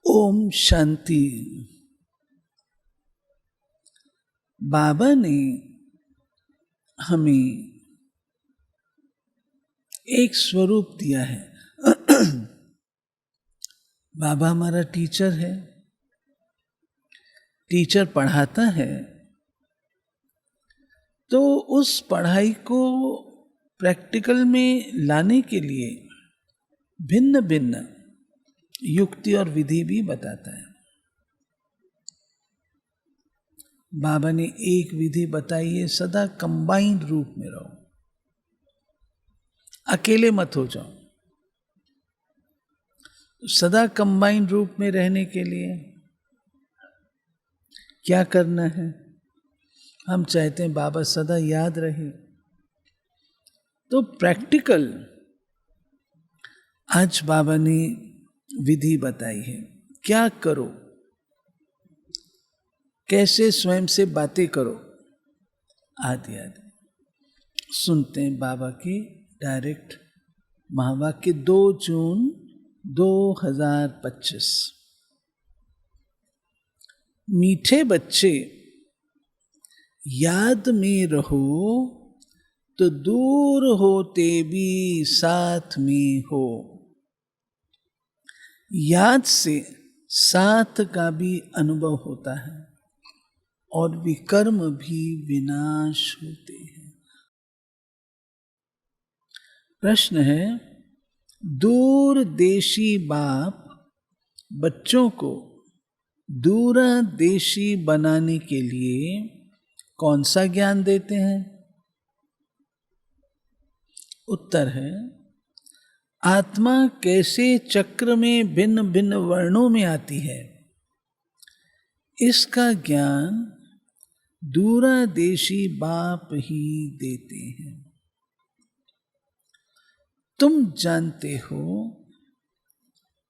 ओम शांति। बाबा ने हमें एक स्वरूप दिया है। बाबा हमारा टीचर है। टीचर पढ़ाता है तो उस पढ़ाई को प्रैक्टिकल में लाने के लिए भिन्न भिन्न युक्ति और विधि भी बताता है। बाबा ने एक विधि बताई है, सदा कंबाइंड रूप में रहो, अकेले मत हो जाओ। सदा कंबाइंड रूप में रहने के लिए क्या करना है? हम चाहते हैं बाबा सदा याद रहे, तो प्रैक्टिकल आज बाबा ने विधि बताई है। क्या करो, कैसे स्वयं से बातें करो, आदि आदि सुनते हैं बाबा की डायरेक्ट महावाक्य 2 जून 2025। मीठे बच्चे, याद में रहो तो दूर होते भी साथ में हो। याद से साथ का भी अनुभव होता है और विकर्म भी विनाश होते हैं। प्रश्न है, दूर देशी बाप बच्चों को दूरदेशी बनाने के लिए कौन सा ज्ञान देते हैं? उत्तर है, आत्मा कैसे चक्र में भिन्न भिन्न वर्णों में आती है, इसका ज्ञान दूरदेशी बाप ही देते हैं। तुम जानते हो,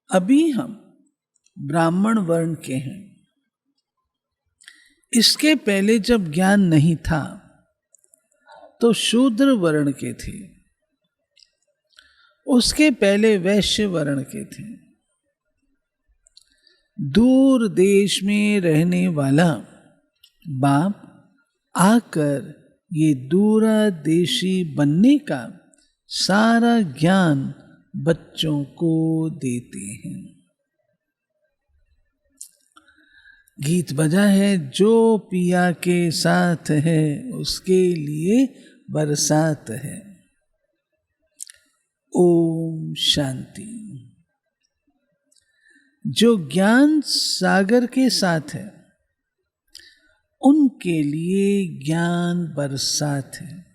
अभी हम ब्राह्मण वर्ण के हैं। इसके पहले जब ज्ञान नहीं था तो शूद्र वर्ण के थे, उसके पहले वैश्य वर्ण के थे। दूर देश में रहने वाला बाप आकर ये दूरदेशी बनने का सारा ज्ञान बच्चों को देते हैं। गीत बजा है, जो पिया के साथ है उसके लिए बरसात है। ओम शांति। जो ज्ञान सागर के साथ है उनके लिए ज्ञान बरसात है।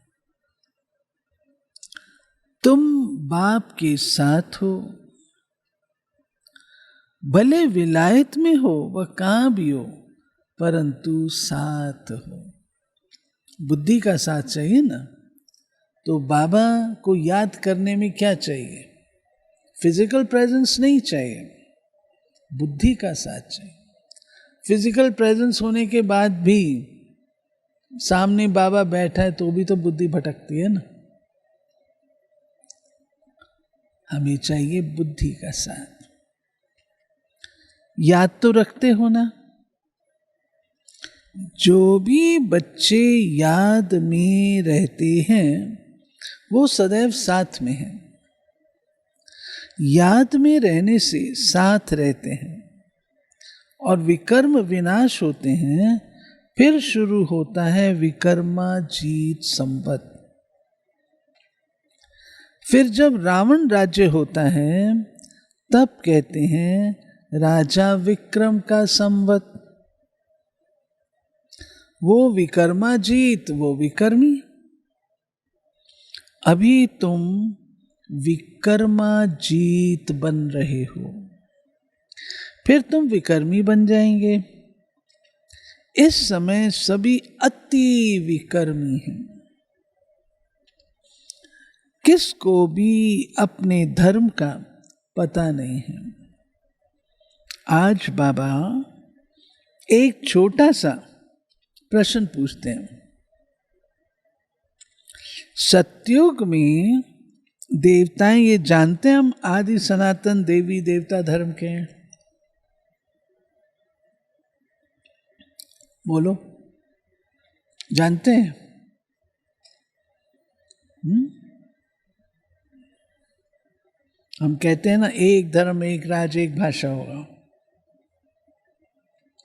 तुम बाप के साथ हो, भले विलायत में हो वह कहाँ भी हो, परंतु साथ हो। बुद्धि का साथ चाहिए ना, तो बाबा को याद करने में क्या चाहिए? फिजिकल प्रेजेंस नहीं चाहिए, बुद्धि का साथ चाहिए। फिजिकल प्रेजेंस होने के बाद भी सामने बाबा बैठा है तो भी तो बुद्धि भटकती है ना। हमें चाहिए बुद्धि का साथ। याद तो रखते हो ना, जो भी बच्चे याद में रहते हैं वो सदैव साथ में हैं। याद में रहने से साथ रहते हैं और विकर्म विनाश होते हैं। फिर शुरू होता है विकर्माजीत संवत। फिर जब रावण राज्य होता है तब कहते हैं राजा विक्रम का संवत। वो विकर्माजीत, वो विकर्मी। अभी तुम विकर्माजीत बन रहे हो, फिर तुम विकर्मी बन जाएंगे। इस समय सभी अति विकर्मी हैं। किसको भी अपने धर्म का पता नहीं है। आज बाबा एक छोटा सा प्रश्न पूछते हैं। सतयुग में देवताएं, ये जानते हैं हम आदि सनातन देवी देवता धर्म के हैं। बोलो, जानते हैं? हम कहते हैं ना, एक धर्म एक राज एक भाषा होगा।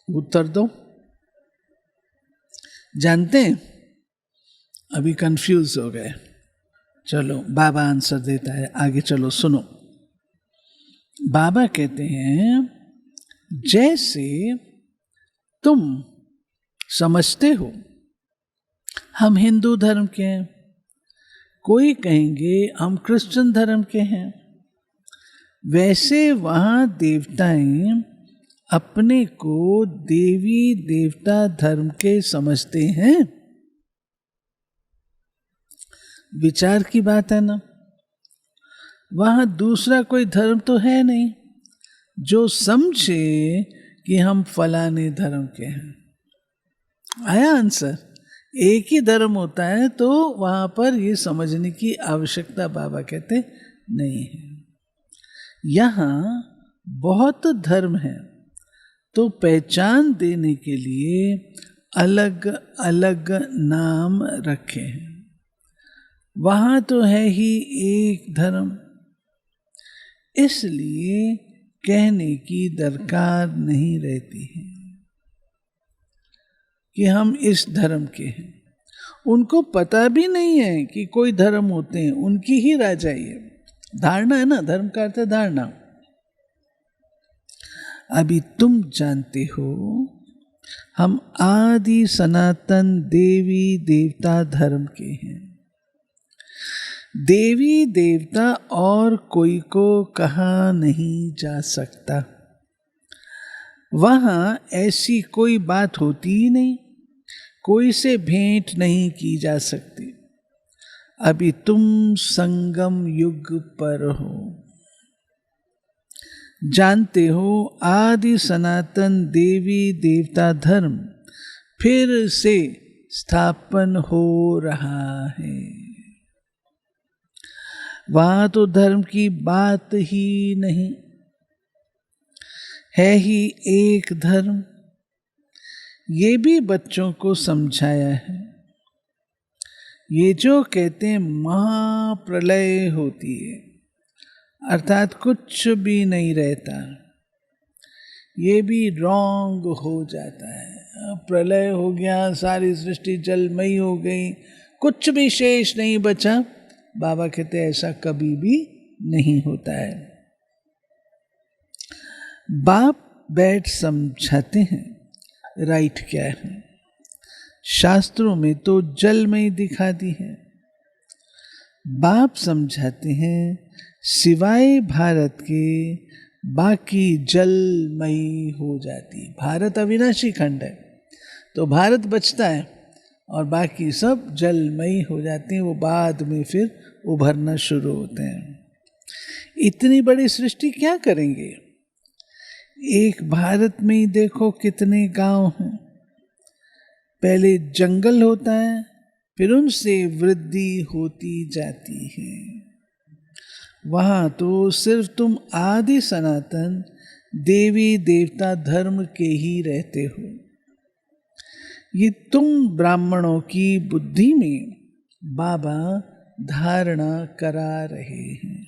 उत्तर दो, जानते हैं? अभी कंफ्यूज हो गए। चलो बाबा आंसर देता है, आगे चलो सुनो। बाबा कहते हैं, जैसे तुम समझते हो हम हिंदू धर्म के हैं, कोई कहेंगे हम क्रिश्चियन धर्म के हैं, वैसे वहाँ देवताएं अपने को देवी देवता धर्म के समझते हैं। विचार की बात है ना। वहाँ दूसरा कोई धर्म तो है नहीं जो समझे कि हम फलाने धर्म के हैं। आया आंसर? एक ही धर्म होता है तो वहाँ पर ये समझने की आवश्यकता बाबा कहते नहीं है। यहाँ बहुत धर्म है तो पहचान देने के लिए अलग अलग नाम रखे हैं। वहाँ तो है ही एक धर्म, इसलिए कहने की दरकार नहीं रहती है कि हम इस धर्म के हैं। उनको पता भी नहीं है कि कोई धर्म होते हैं, उनकी ही राजाई है। धारणा है ना, धर्म का अर्थ है धारणा। अभी तुम जानते हो हम आदि सनातन देवी देवता धर्म के हैं। देवी देवता और कोई को कहा नहीं जा सकता। वहाँ ऐसी कोई बात होती ही नहीं, कोई से भेंट नहीं की जा सकती। अभी तुम संगम युग पर हो, जानते हो आदि सनातन देवी देवता धर्म फिर से स्थापन हो रहा है। वहाँ तो धर्म की बात ही नहीं, है ही एक धर्म। ये भी बच्चों को समझाया है। ये जो कहते हैं महाप्रलय होती है, अर्थात कुछ भी नहीं रहता, ये भी रॉन्ग हो जाता है। प्रलय हो गया, सारी सृष्टि जलमयी हो गई, कुछ भी शेष नहीं बचा। बाबा कहते हैं ऐसा कभी भी नहीं होता है। बाप बैठ समझाते हैं राइट क्या है। शास्त्रों में तो जलमयी दिखा दी है। बाप समझाते हैं सिवाय भारत के बाकी जलमयी हो जाती। भारत अविनाशी खंड है तो भारत बचता है और बाकी सब जलमयी हो जाती हैं। वो बाद में फिर उभरना शुरू होते हैं। इतनी बड़ी सृष्टि क्या करेंगे? एक भारत में ही देखो कितने गांव हैं। पहले जंगल होता है, फिर उनसे वृद्धि होती जाती है। वहाँ तो सिर्फ तुम आदि सनातन देवी देवता धर्म के ही रहते हो। ये तुम ब्राह्मणों की बुद्धि में बाबा धारणा करा रहे हैं।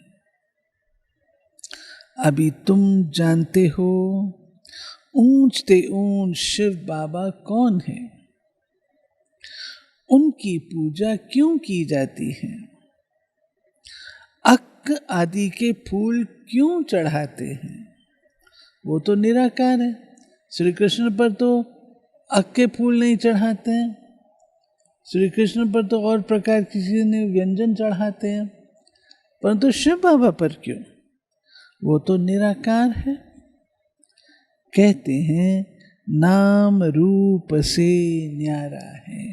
अभी तुम जानते हो ऊंचते ऊंच शिव बाबा कौन है, उनकी पूजा क्यों की जाती है, अक आदि के फूल क्यों चढ़ाते हैं। वो तो निराकार है। श्री कृष्ण पर तो अक के फूल नहीं चढ़ाते हैं, श्री कृष्ण पर तो और प्रकार किसी ने व्यंजन चढ़ाते हैं, परंतु शिव बाबा पर क्यों? वो तो निराकार है। कहते हैं नाम रूप से न्यारा है,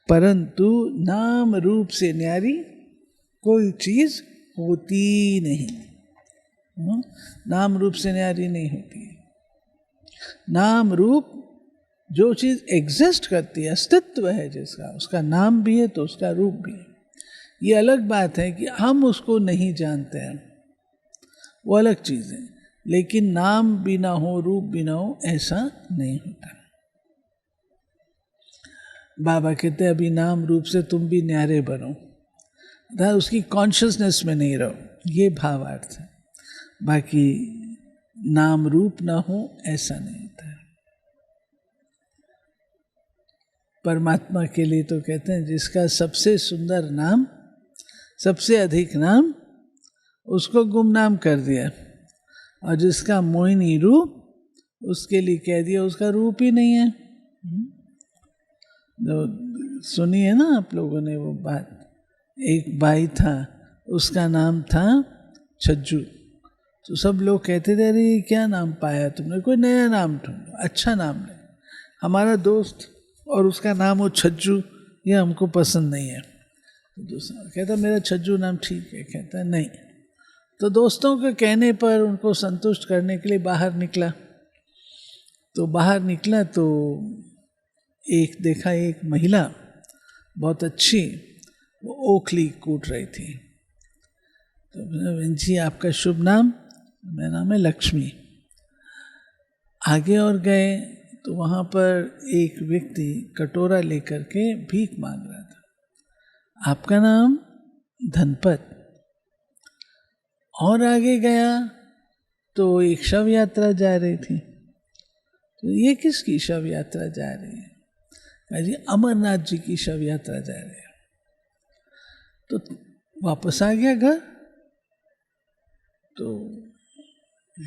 परंतु नाम रूप से न्यारी कोई चीज होती नहीं। नाम रूप से न्यारी नहीं होती। नाम रूप जो चीज एग्जिस्ट करती है, अस्तित्व है जिसका, उसका नाम भी है तो उसका रूप भी है। ये अलग बात है कि हम उसको नहीं जानते हैं, वो अलग चीज है। लेकिन नाम भी ना हो, रूप भी ना हो, ऐसा नहीं होता। बाबा कहते अभी नाम रूप से तुम भी न्यारे बनो, उसकी कॉन्शियसनेस में नहीं रहो, ये भावार्थ है। बाकी नाम रूप ना हो ऐसा नहीं होता है। परमात्मा के लिए तो कहते हैं जिसका सबसे सुंदर नाम, सबसे अधिक नाम, उसको गुमनाम कर दिया, और जिसका मोहिनी रूप, उसके लिए कह दिया उसका रूप ही नहीं है। जो सुनी है ना आप लोगों ने वो बात, एक भाई था, उसका नाम था छज्जू। तो सब लोग कहते थे अरे क्या नाम पाया तुमने, कोई नया नाम ढूंढो, अच्छा नाम नहीं। हमारा दोस्त और उसका नाम हो छज्जू, ये हमको पसंद नहीं है। तो दूसरा कहता मेरा छज्जू नाम ठीक है, कहता है नहीं। तो दोस्तों के कहने पर उनको संतुष्ट करने के लिए बाहर निकला। तो बाहर निकला तो देखा एक महिला बहुत अच्छी, वो ओखली कूट रही थी। तो बहन जी आपका शुभ नाम? मेरा नाम है लक्ष्मी। आगे और गए तो वहाँ पर एक व्यक्ति कटोरा लेकर के भीख मांग रहा था। आपका नाम? धनपत। और आगे गया तो एक शव यात्रा जा रही थी। तो ये किसकी शव यात्रा जा रही है? कहा जी अमरनाथ जी की शव यात्रा जा रही है। तो वापस आ गया घर। तो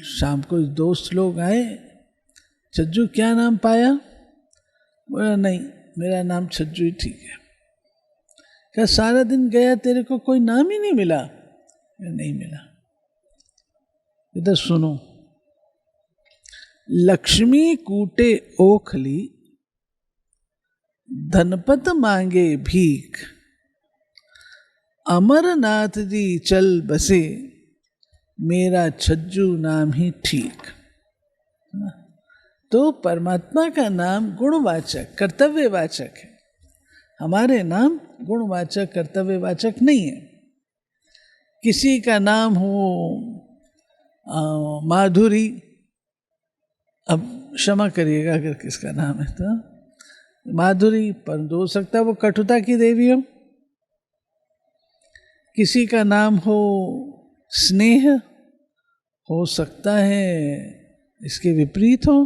शाम को दोस्त लोग आए, छज्जू क्या नाम पाया? बोला नहीं मेरा नाम छज्जू ही ठीक है। क्या सारा दिन गया तेरे को कोई नाम ही नहीं मिला? नहीं मिला। इधर सुनो, लक्ष्मी कूटे ओखली, धनपत मांगे भीख, अमरनाथ जी चल बसे, मेरा छज्जू नाम ही ठीक। तो परमात्मा का नाम गुणवाचक कर्तव्यवाचक है, हमारे नाम गुणवाचक कर्तव्यवाचक नहीं है। किसी का नाम हो माधुरी, अब क्षमा करिएगा अगर किसका नाम है तो माधुरी, पर हो सकता है वो कटुता की देवी हो। किसी का नाम हो स्नेह, हो सकता है इसके विपरीत हो।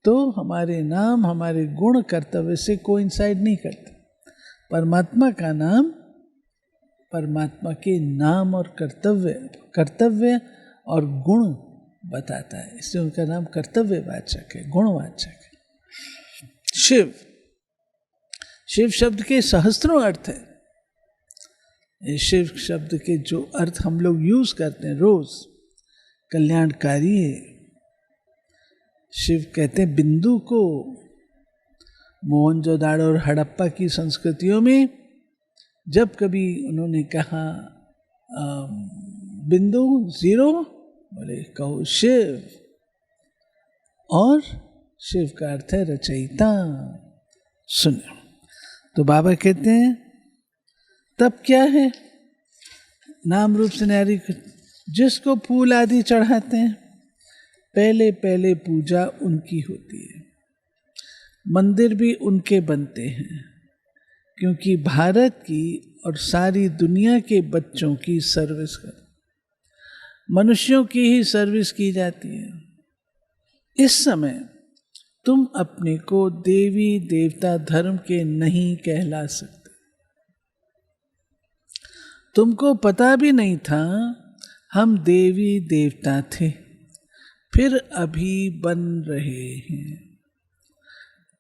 तो हमारे नाम हमारे गुण कर्तव्य से कोइंसाइड नहीं करते। परमात्मा का नाम परमात्मा के नाम और कर्तव्य और गुण बताता है, इसलिए उनका नाम कर्तव्यवाचक है, गुणवाचक है। शिव शब्द के सहस्त्रों अर्थ है। शिव शब्द के जो अर्थ हम लोग यूज करते हैं रोज, कल्याणकारी है। शिव कहते हैं बिंदु को। मोहनजोदाड़ो और हड़प्पा की संस्कृतियों में जब कभी उन्होंने कहा बिंदु जीरो, बोले कहो शिव। और शिव का अर्थ है रचयिता। सुनो, तो बाबा कहते हैं तब क्या है नाम रूप से न्यारी, जिसको फूल आदि चढ़ाते हैं पहले पहले पूजा उनकी होती है, मंदिर भी उनके बनते हैं, क्योंकि भारत की और सारी दुनिया के बच्चों की सर्विस कर, मनुष्यों की ही सर्विस की जाती है। इस समय तुम अपने को देवी देवता धर्म के नहीं कहला सकते। तुमको पता भी नहीं था हम देवी देवता थे, फिर अभी बन रहे हैं।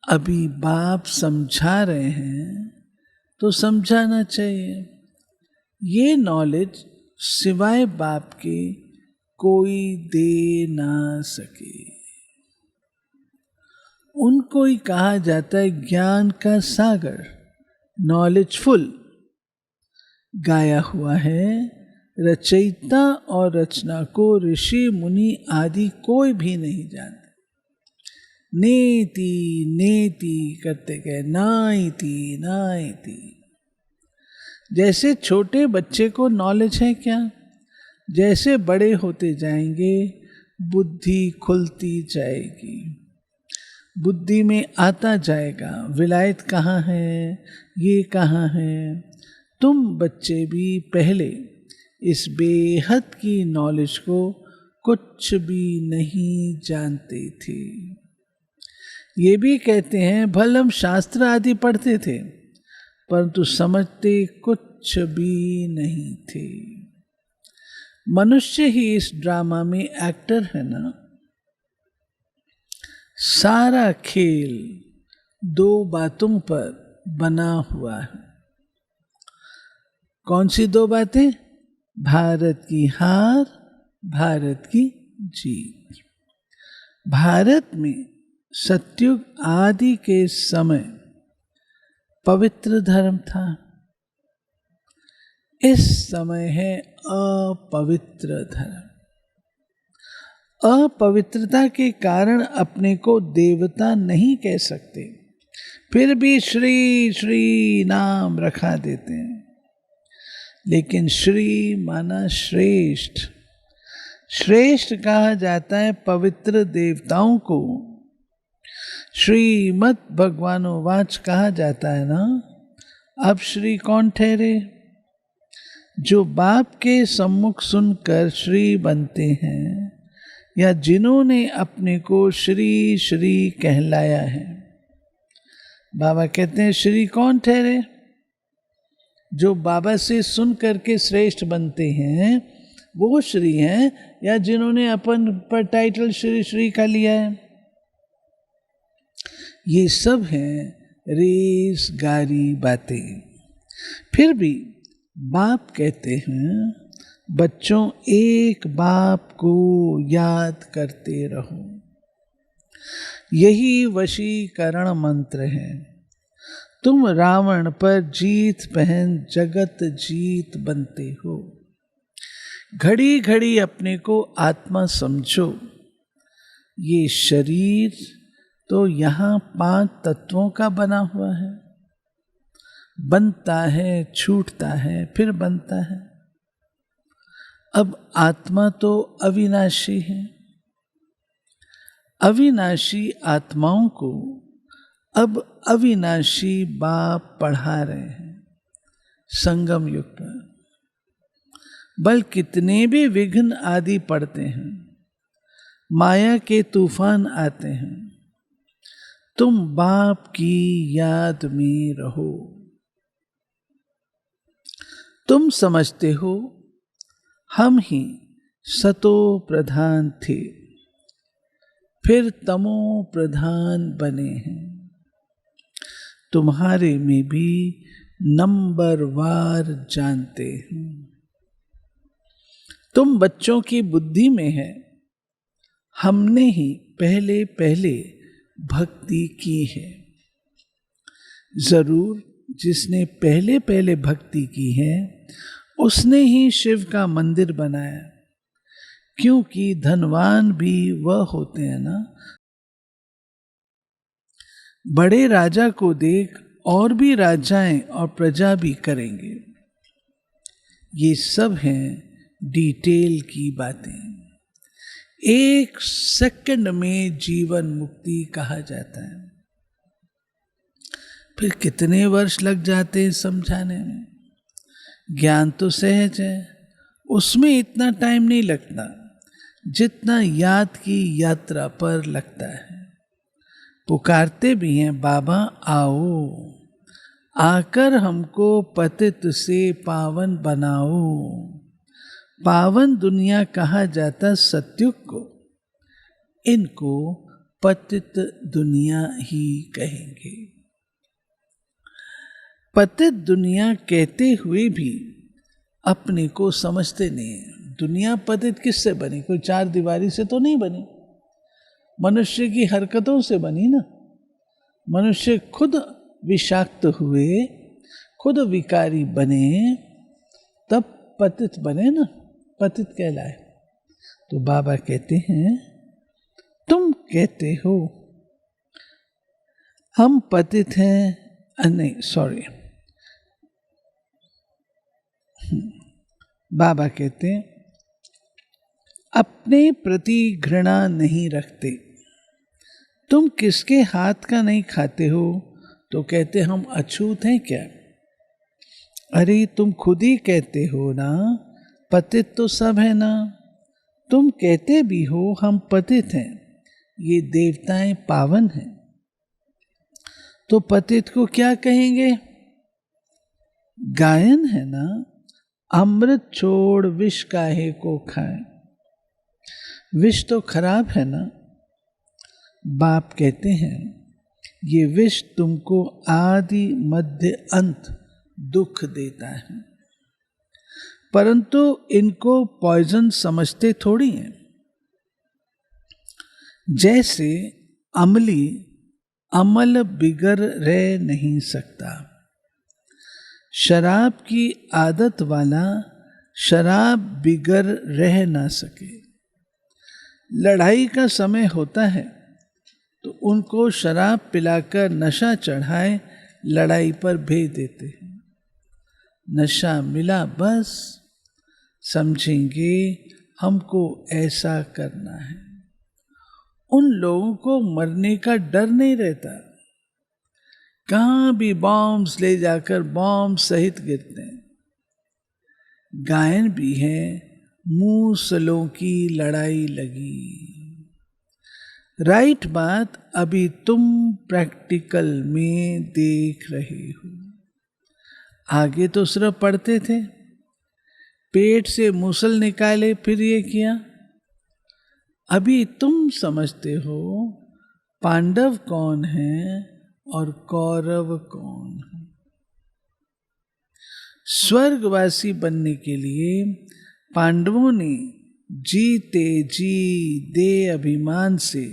अभी बाप समझा रहे हैं तो समझाना चाहिए। ये नॉलेज सिवाय बाप के कोई दे ना सके। उनको ही कहा जाता है ज्ञान का सागर, नॉलेजफुल। गाया हुआ है रचयिता और रचना को ऋषि मुनि आदि कोई भी नहीं जानते। नेति नेति करते गए, नाइति नाइति। जैसे छोटे बच्चे को नॉलेज है क्या, जैसे बड़े होते जाएंगे बुद्धि खुलती जाएगी। बुद्धि में आता जाएगा विलायत कहाँ है, ये कहाँ है। तुम बच्चे भी पहले इस बेहद की नॉलेज को कुछ भी नहीं जानते थे। ये भी कहते हैं भले हम शास्त्र आदि पढ़ते थे परंतु समझते कुछ भी नहीं थे। मनुष्य ही इस ड्रामा में एक्टर है ना। सारा खेल दो बातों पर बना हुआ है। कौन सी दो बातें? भारत की हार, भारत की जीत। भारत में सतयुग आदि के समय पवित्र धर्म था। इस समय है अपवित्र धर्म। अपवित्रता के कारण अपने को देवता नहीं कह सकते, फिर भी श्री श्री नाम रखा देते हैं। लेकिन श्री माना श्रेष्ठ। श्रेष्ठ कहा जाता है पवित्र देवताओं को। श्रीमद् भगवानोवाच कहा जाता है ना। अब श्री कौन ठहरे? जो बाप के सम्मुख सुनकर श्री बनते हैं या जिन्होंने अपने को श्री श्री कहलाया है। बाबा कहते हैं श्री कौन ठहरे? जो बाबा से सुन करके श्रेष्ठ बनते हैं वो श्री हैं, या जिन्होंने अपन पर टाइटल श्री श्री का लिया है। ये सब हैं रेस गारी बातें। फिर भी बाप कहते हैं बच्चों एक बाप को याद करते रहो। यही वशीकरण मंत्र है। तुम रावण पर जीत पहन जगत जीत बनते हो। घड़ी घड़ी अपने को आत्मा समझो। ये शरीर तो यहाँ 5 तत्वों का बना हुआ है। बनता है, छूटता है, फिर बनता है। अब आत्मा तो अविनाशी है। अविनाशी आत्माओं को अब अविनाशी बाप पढ़ा रहे हैं संगम युग पर। बल कितने भी विघ्न आदि पड़ते हैं, माया के तूफान आते हैं, तुम बाप की याद में रहो। तुम समझते हो हम ही सतो प्रधान थे, फिर तमो प्रधान बने हैं। तुम्हारे में भी नंबरवार जानते हैं। तुम बच्चों की बुद्धि में है हमने ही पहले पहले भक्ति की है। जरूर जिसने पहले पहले भक्ति की है उसने ही शिव का मंदिर बनाया, क्योंकि धनवान भी वह होते हैं ना। बड़े राजा को देख और भी राजाएं और प्रजा भी करेंगे। ये सब हैं डिटेल की बातें। 1 सेकंड में जीवन मुक्ति कहा जाता है, फिर कितने वर्ष लग जाते हैं समझाने में। ज्ञान तो सहज है, उसमें इतना टाइम नहीं लगता जितना याद की यात्रा पर लगता है। पुकारते भी हैं बाबा आओ, आकर हमको पतित से पावन बनाओ। पावन दुनिया कहा जाता सतयुग को, इनको पतित दुनिया ही कहेंगे। पतित दुनिया कहते हुए भी अपने को समझते नहीं है। दुनिया पतित किससे बनी? कोई 4 दीवारी से तो नहीं बनी, मनुष्य की हरकतों से बनी ना। मनुष्य खुद विषाक्त हुए, खुद विकारी बने, तब पतित बने ना, पतित कहलाए। तो बाबा कहते हैं तुम कहते हो हम पतित हैं, नहीं सॉरी, बाबा कहते हैं अपने प्रति घृणा नहीं रखते, तुम किसके हाथ का नहीं खाते हो तो कहते हम अछूत हैं क्या? अरे तुम खुद ही कहते हो ना, पतित तो सब है ना। तुम कहते भी हो हम पतित हैं, ये देवताएं पावन हैं, तो पतित को क्या कहेंगे? गायन है ना, अमृत छोड़ विष काहे को खाए। विष तो खराब है ना। बाप कहते हैं ये विष तुमको आदि मध्य अंत दुख देता है, परंतु इनको पॉइजन समझते थोड़ी हैं। जैसे अमली अमल बिगर रह नहीं सकता, शराब की आदत वाला शराब बिगर रह ना सके। लड़ाई का समय होता है तो उनको शराब पिलाकर नशा चढ़ाए लड़ाई पर भेज देते हैं। नशा मिला बस समझेंगे हमको ऐसा करना है। उन लोगों को मरने का डर नहीं रहता, कहाँ भी बॉम्ब्स ले जाकर बॉम्ब सहित गिरते हैं। गायन भी है, मूसलों की लड़ाई लगी। राइट बात अभी तुम प्रैक्टिकल में देख रहे हो। आगे तो सिर्फ पढ़ते थे, पेट से मूसल निकाले फिर ये किया। अभी तुम समझते हो पांडव कौन है और कौरव कौन है। स्वर्गवासी बनने के लिए पांडवों ने जीते जी दे अभिमान से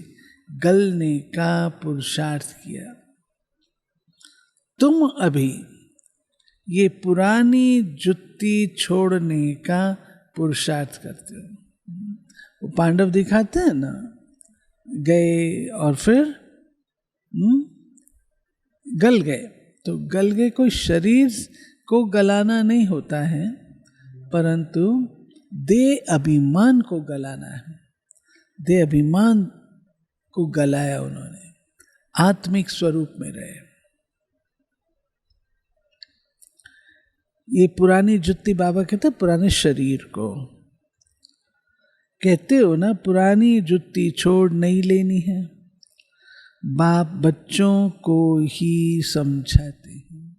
गलने का पुरुषार्थ किया। तुम अभी ये पुरानी जुत्ती छोड़ने का पुरुषार्थ करते हो। वो पांडव दिखाते हैं ना, गए और फिर गल गए। तो गल गए, कोई शरीर को गलाना नहीं होता है, परंतु देह अभिमान को गलाना है। देह अभिमान को गलाया उन्होंने, आत्मिक स्वरूप में रहे। ये पुरानी जुत्ती, बाबा कहते पुराने शरीर को कहते हो ना, पुरानी जुत्ती छोड़ नहीं लेनी है। बाप बच्चों को ही समझाते हैं।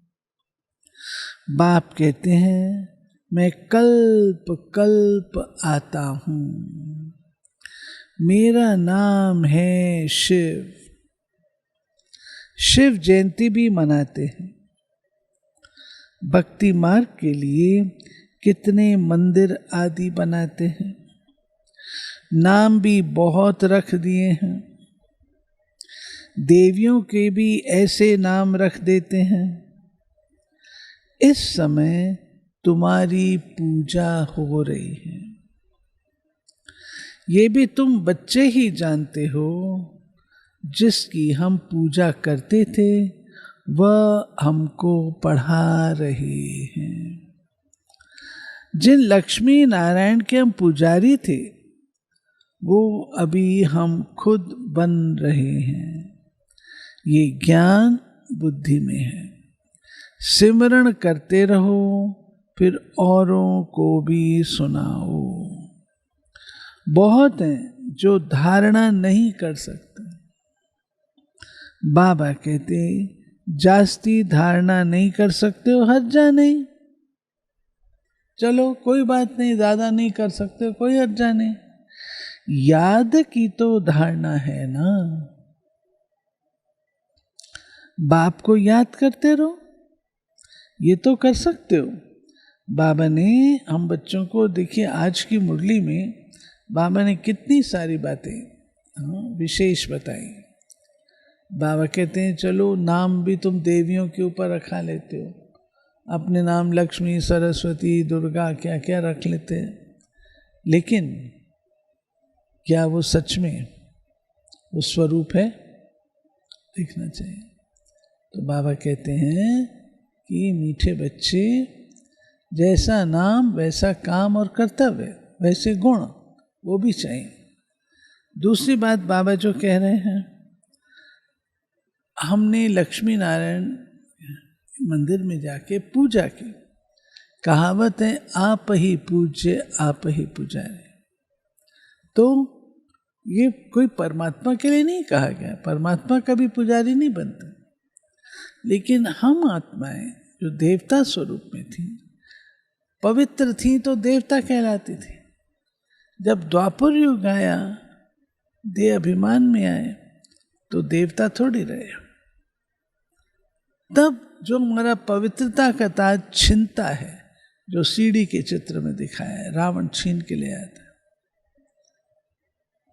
बाप कहते हैं मैं कल्प कल्प आता हूं, मेरा नाम है शिव। शिव जयंती भी मनाते हैं। भक्ति मार्ग के लिए कितने मंदिर आदि बनाते हैं, नाम भी बहुत रख दिए हैं। देवियों के भी ऐसे नाम रख देते हैं। इस समय तुम्हारी पूजा हो रही है, ये भी तुम बच्चे ही जानते हो। जिसकी हम पूजा करते थे वह हमको पढ़ा रहे हैं। जिन लक्ष्मी नारायण के हम पुजारी थे वो अभी हम खुद बन रहे हैं। ये ज्ञान बुद्धि में है। सिमरण करते रहो, फिर औरों को भी सुनाओ। बहुत हैं जो धारणा नहीं कर सकते। बाबा कहते जास्ती धारणा नहीं कर सकते हो, हर्जा नहीं। चलो कोई बात नहीं, ज़्यादा नहीं कर सकते, कोई हर्जा नहीं। याद की तो धारणा है ना। बाप को याद करते रहो, ये तो कर सकते हो। बाबा ने हम बच्चों को, देखिए आज की मुरली में बाबा ने कितनी सारी बातें विशेष बताई। बाबा कहते हैं चलो नाम भी तुम देवियों के ऊपर रखा लेते हो, अपने नाम लक्ष्मी, सरस्वती, दुर्गा क्या क्या रख लेते हैं, लेकिन क्या वो सच में वो स्वरूप है? देखना चाहिए। तो बाबा कहते हैं कि मीठे बच्चे, जैसा नाम वैसा काम और कर्तव्य, वैसे गुण वो भी चाहिए। दूसरी बात बाबा जो कह रहे हैं, हमने लक्ष्मी नारायण मंदिर में जाके पूजा की। कहावत है, आप ही पूज्य आप ही पुजारी। तो ये कोई परमात्मा के लिए नहीं कहा गया, परमात्मा कभी पुजारी नहीं बनता। लेकिन हम आत्माएं जो देवता स्वरूप में थी, पवित्र थी, तो देवता कहलाती थी। जब द्वापर युग आया, देह अभिमान में आए, तो देवता थोड़ी रहे। तब जो हमारा पवित्रता का ताज छिनता है, जो सीढ़ी के चित्र में दिखाया है, रावण छीन के ले आता है,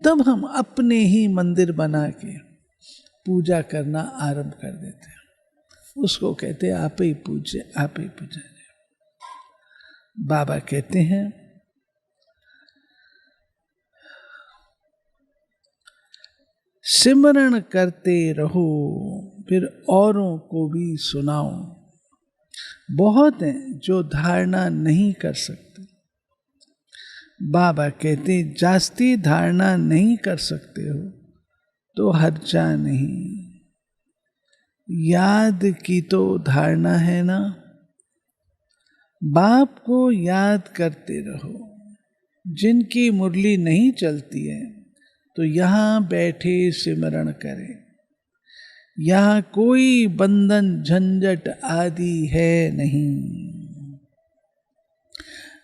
तब हम अपने ही मंदिर बना के पूजा करना आरंभ कर देते हैं। उसको कहते हैं आप ही पूज्य आप ही पुजारी। बाबा कहते हैं, सिमरण करते रहो, फिर औरों को भी सुनाओ। बहुत हैं जो धारणा नहीं कर सकते। बाबा कहते, जास्ती धारणा नहीं कर सकते हो तो हर्जा नहीं, याद की तो धारणा है ना। बाप को याद करते रहो। जिनकी मुरली नहीं चलती है तो यहाँ बैठे सिमरण करें। यहाँ कोई बंधन झंझट आदि है नहीं।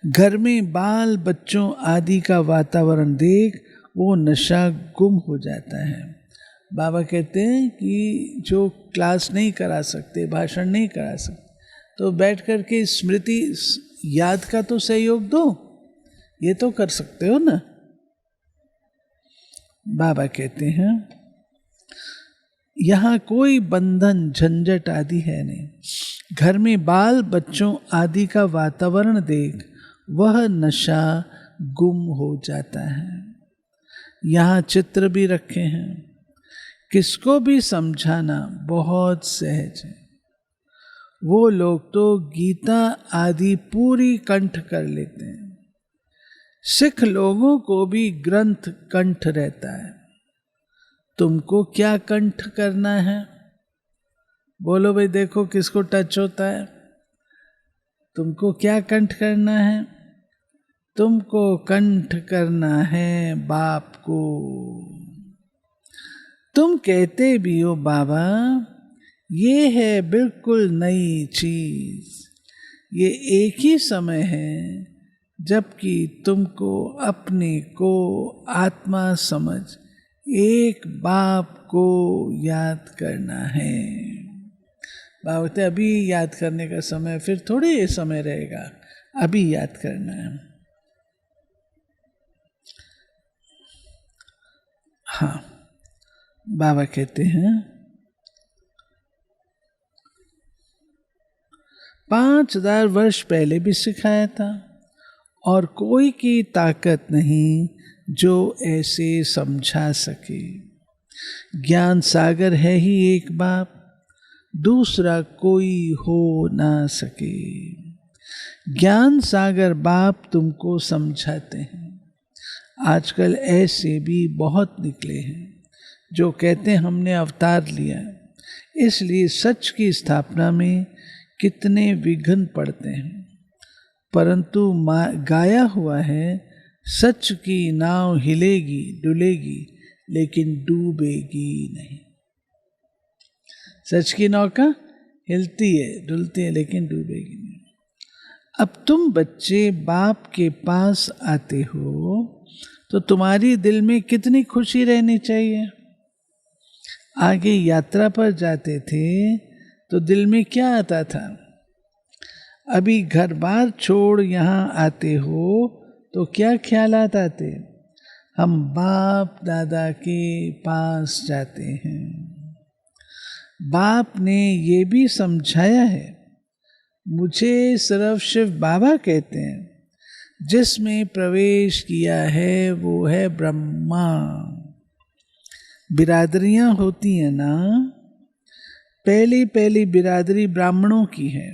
घर में बाल बच्चों आदि का वातावरण देख वो नशा गुम हो जाता है। बाबा कहते हैं कि जो क्लास नहीं करा सकते, भाषण नहीं करा सकते, तो बैठ कर के स्मृति याद का तो सहयोग दो, ये तो कर सकते हो ना। बाबा कहते हैं, यहाँ कोई बंधन झंझट आदि है नहीं। घर में बाल बच्चों आदि का वातावरण देख वह नशा गुम हो जाता है। यहाँ चित्र भी रखे हैं, किसको भी समझाना बहुत सहज है। वो लोग तो गीता आदि पूरी कंठ कर लेते हैं। सिख लोगों को भी ग्रंथ कंठ रहता है। तुमको क्या कंठ करना है? बोलो भाई, देखो किसको टच होता है। तुमको क्या कंठ करना है? तुमको कंठ करना है बाप को। तुम कहते भी हो बाबा ये है बिल्कुल नई चीज, ये एक ही समय है जबकि तुमको अपने को आत्मा समझ एक बाप को याद करना है। बाबा कहते अभी याद करने का समय, फिर थोड़ी ये समय रहेगा, अभी याद करना है। हाँ, बाबा कहते हैं 5000 वर्ष पहले भी सिखाया था और कोई की ताकत नहीं जो ऐसे समझा सके। ज्ञान सागर है ही एक बाप, दूसरा कोई हो ना सके। ज्ञान सागर बाप तुमको समझाते हैं। आजकल ऐसे भी बहुत निकले हैं जो कहते हैं हमने अवतार लिया, इसलिए सच की स्थापना में कितने विघ्न पड़ते हैं। परंतु गाया हुआ है, सच की नाव हिलेगी डुलेगी लेकिन डूबेगी नहीं। सच की नौका हिलती है डुलती है लेकिन डूबेगी नहीं। अब तुम बच्चे बाप के पास आते हो तो तुम्हारी दिल में कितनी खुशी रहनी चाहिए। आगे यात्रा पर जाते थे तो दिल में क्या आता था? अभी घर बार छोड़ यहाँ आते हो तो क्या ख्यालात आते? हम बाप दादा के पास जाते हैं। बाप ने ये भी समझाया है, मुझे सिर्फ शिव बाबा कहते हैं, जिसमें प्रवेश किया है वो है ब्रह्मा। बिरादरियां होती हैं ना, पहली पहली बिरादरी ब्राह्मणों की है,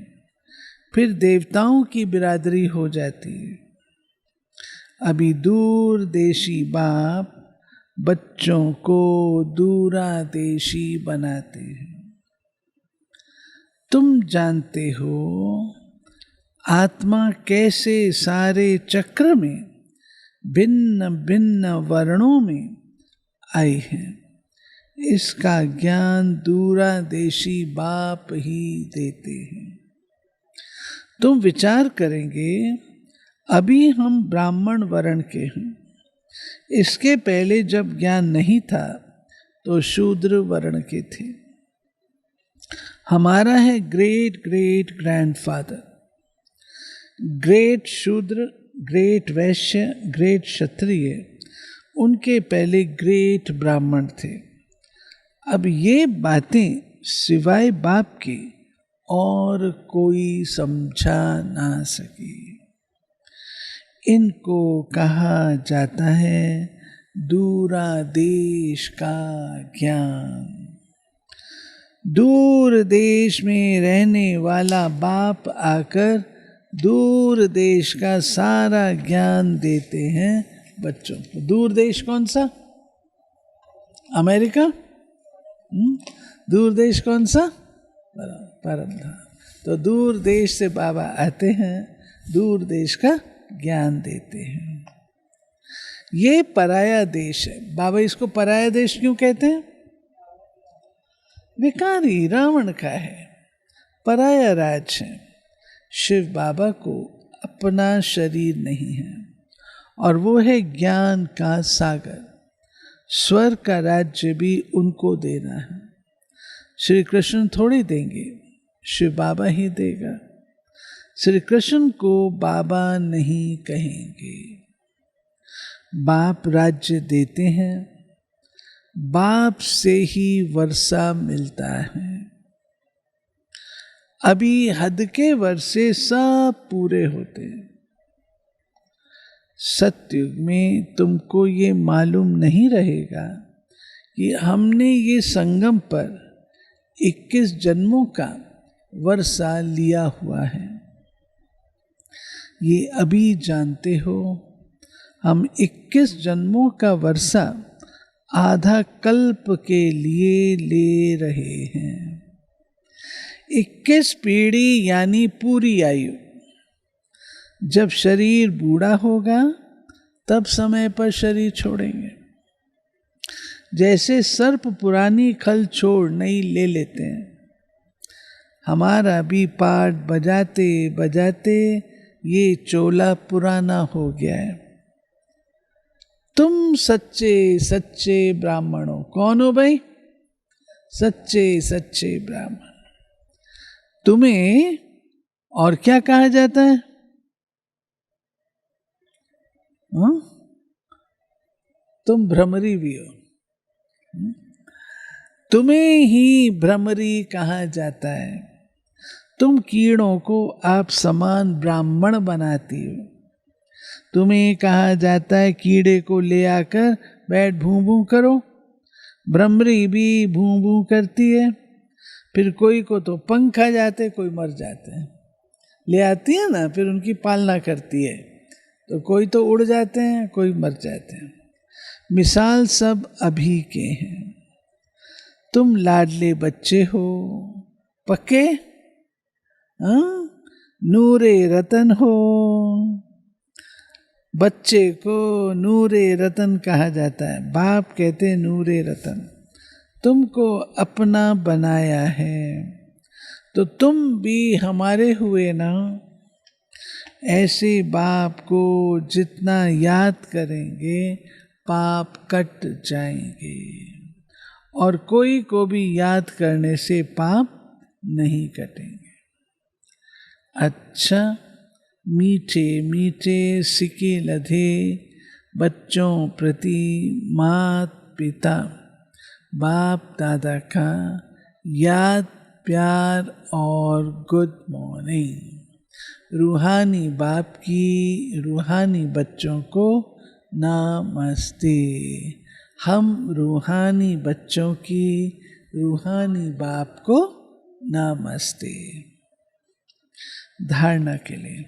फिर देवताओं की बिरादरी हो जाती है। अभी दूर देशी बाप बच्चों को दूरा देशी बनाते हैं। तुम जानते हो आत्मा कैसे सारे चक्र में भिन्न भिन्न वर्णों में आई है, इसका ज्ञान दूरादेशी बाप ही देते हैं। तुम विचार करेंगे, अभी हम ब्राह्मण वर्ण के हैं, इसके पहले जब ज्ञान नहीं था तो शूद्र वर्ण के थे। हमारा है ग्रेट ग्रेट ग्रैंडफादर, ग्रेट शूद्र, ग्रेट वैश्य, ग्रेट क्षत्रिय, उनके पहले ग्रेट ब्राह्मण थे। अब ये बातें सिवाय बाप के और कोई समझा ना सके। इनको कहा जाता है दूरादेश का ज्ञान। दूर देश में रहने वाला बाप आकर दूर देश का सारा ज्ञान देते हैं बच्चों को। दूर देश कौन सा? अमेरिका? दूर देश कौन सा? परमधाम। तो दूर देश से बाबा आते हैं, दूर देश का ज्ञान देते हैं। ये पराया देश है। बाबा इसको पराया देश क्यों कहते हैं? विकारी रावण का है, पराया राज है। शिव बाबा को अपना शरीर नहीं है और वो है ज्ञान का सागर। स्वर्ग का राज्य भी उनको देना है। श्री कृष्ण थोड़ी देंगे, शिव बाबा ही देगा। श्री कृष्ण को बाबा नहीं कहेंगे। बाप राज्य देते हैं, बाप से ही वर्षा मिलता है। अभी हद के वर्षे सब पूरे होते हैं। सतयुग में तुमको ये मालूम नहीं रहेगा कि हमने ये संगम पर 21 जन्मों का वर्षा लिया हुआ है। ये अभी जानते हो, हम 21 जन्मों का वर्षा आधा कल्प के लिए ले रहे हैं। 21 पीढ़ी यानी पूरी आयु। जब शरीर बूढ़ा होगा तब समय पर शरीर छोड़ेंगे। जैसे सर्प पुरानी खल छोड़ नई ले लेते हैं, हमारा भी पाठ बजाते बजाते ये चोला पुराना हो गया है। तुम सच्चे सच्चे ब्राह्मण हो। कौन हो भाई? सच्चे सच्चे ब्राह्मण। तुम्हें और क्या कहा जाता है? तुम भ्रमरी भी हो। तुम्हें ही भ्रमरी कहा जाता है। तुम कीड़ों को आप समान ब्राह्मण बनाती हो। तुम्हें कहा जाता है कीड़े को ले आकर बैठ भूं भूं करो। भ्रमरी भी भूं भूं करती है। फिर कोई को तो पंख आ जाते, कोई मर जाते हैं। ले आती है ना, फिर उनकी पालना करती है, तो कोई तो उड़ जाते हैं, कोई मर जाते हैं। मिसाल सब अभी के हैं। तुम लाडले बच्चे हो, पक्के? नूरे रतन हो। बच्चे को नूरे रतन कहा जाता है। बाप कहते हैं नूरे रतन। तुमको अपना बनाया है तो तुम भी हमारे हुए ना। ऐसे बाप को जितना याद करेंगे पाप कट जाएंगे, और कोई को भी याद करने से पाप नहीं कटेंगे। अच्छा, मीठे मीठे सिके लधे बच्चों प्रति मात पिता बाप दादा का याद, प्यार और गुड मॉर्निंग। रूहानी बाप की रूहानी बच्चों को नमस्ते। हम रूहानी बच्चों की रूहानी बाप को नमस्ते। धारणा के लिए,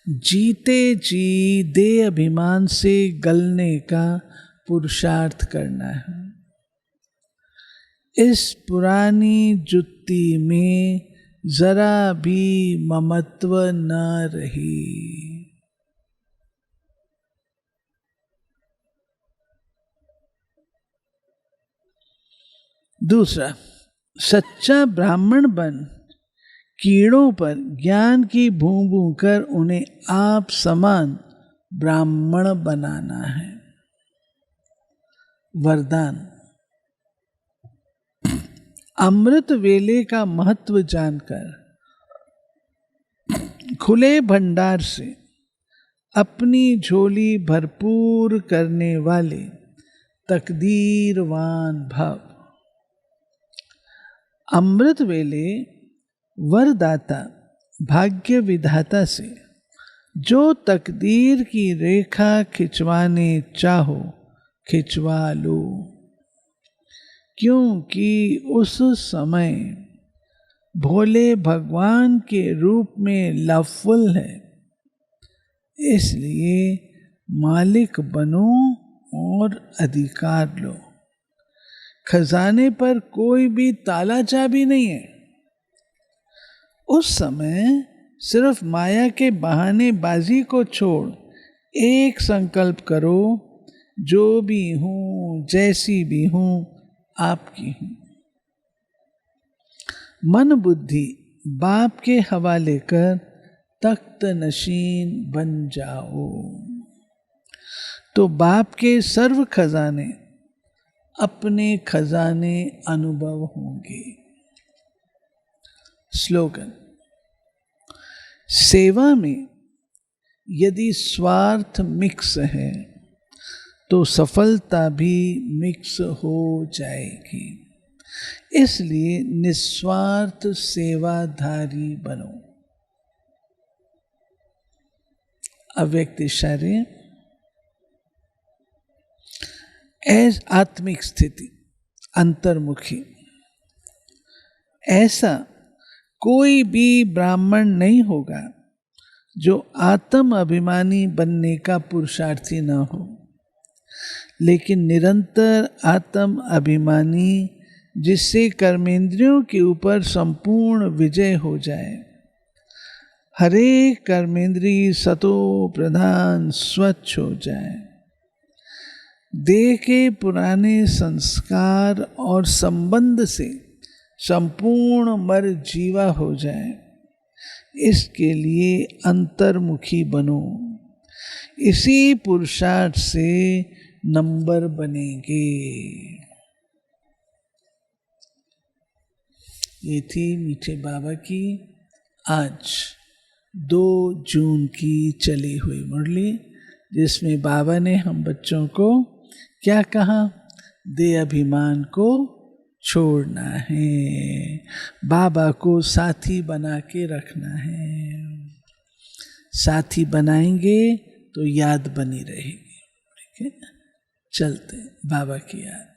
जीते जी देह अभिमान से गलने का पुरुषार्थ करना है। इस पुरानी जुत्ती में जरा भी ममत्व न रही। दूसरा, सच्चा ब्राह्मण बन कीड़ों पर ज्ञान की भूं भूं कर उन्हें आप समान ब्राह्मण बनाना है। वरदान, अमृत वेले का महत्व जानकर खुले भंडार से अपनी झोली भरपूर करने वाले तकदीरवान भव। अमृत वेले वरदाता भाग्य विधाता से जो तकदीर की रेखा खिंचवाने चाहो खिंचवा लो, क्योंकि उस समय भोले भगवान के रूप में लवफुल है। इसलिए मालिक बनो और अधिकार लो। खजाने पर कोई भी ताला चाबी नहीं है। उस समय सिर्फ माया के बहानेबाजी को छोड़ एक संकल्प करो, जो भी हूं जैसी भी हूं आपकी हूं। मन बुद्धि बाप के हवाले कर तख्त नशीन बन जाओ, तो बाप के सर्व खजाने अपने खजाने अनुभव होंगे। स्लोगन, सेवा में यदि स्वार्थ मिक्स है तो सफलता भी मिक्स हो जाएगी। इसलिए निस्वार्थ सेवाधारी बनो। अव्यक्त इशारे, ऐस आत्मिक स्थिति अंतर्मुखी। ऐसा कोई भी ब्राह्मण नहीं होगा जो आत्म अभिमानी बनने का पुरुषार्थी न हो, लेकिन निरंतर आत्म अभिमानी जिससे कर्मेंद्रियों के ऊपर संपूर्ण विजय हो जाए। हरे कर्मेंद्री सतो प्रधान स्वच्छ हो जाए। देह के पुराने संस्कार और संबंध से संपूर्ण मर जीवा हो जाए। इसके लिए अंतर्मुखी बनो। इसी पुरुषार्थ से नंबर बनेंगे। ये थी मीठे बाबा की आज 2 जून की चली हुई मुरली, जिसमें बाबा ने हम बच्चों को क्या कहा? दे अभिमान को छोड़ना है, बाबा को साथी बना के रखना है। साथी बनाएंगे तो याद बनी रहेगी। ठीक है, चलते बाबा की याद।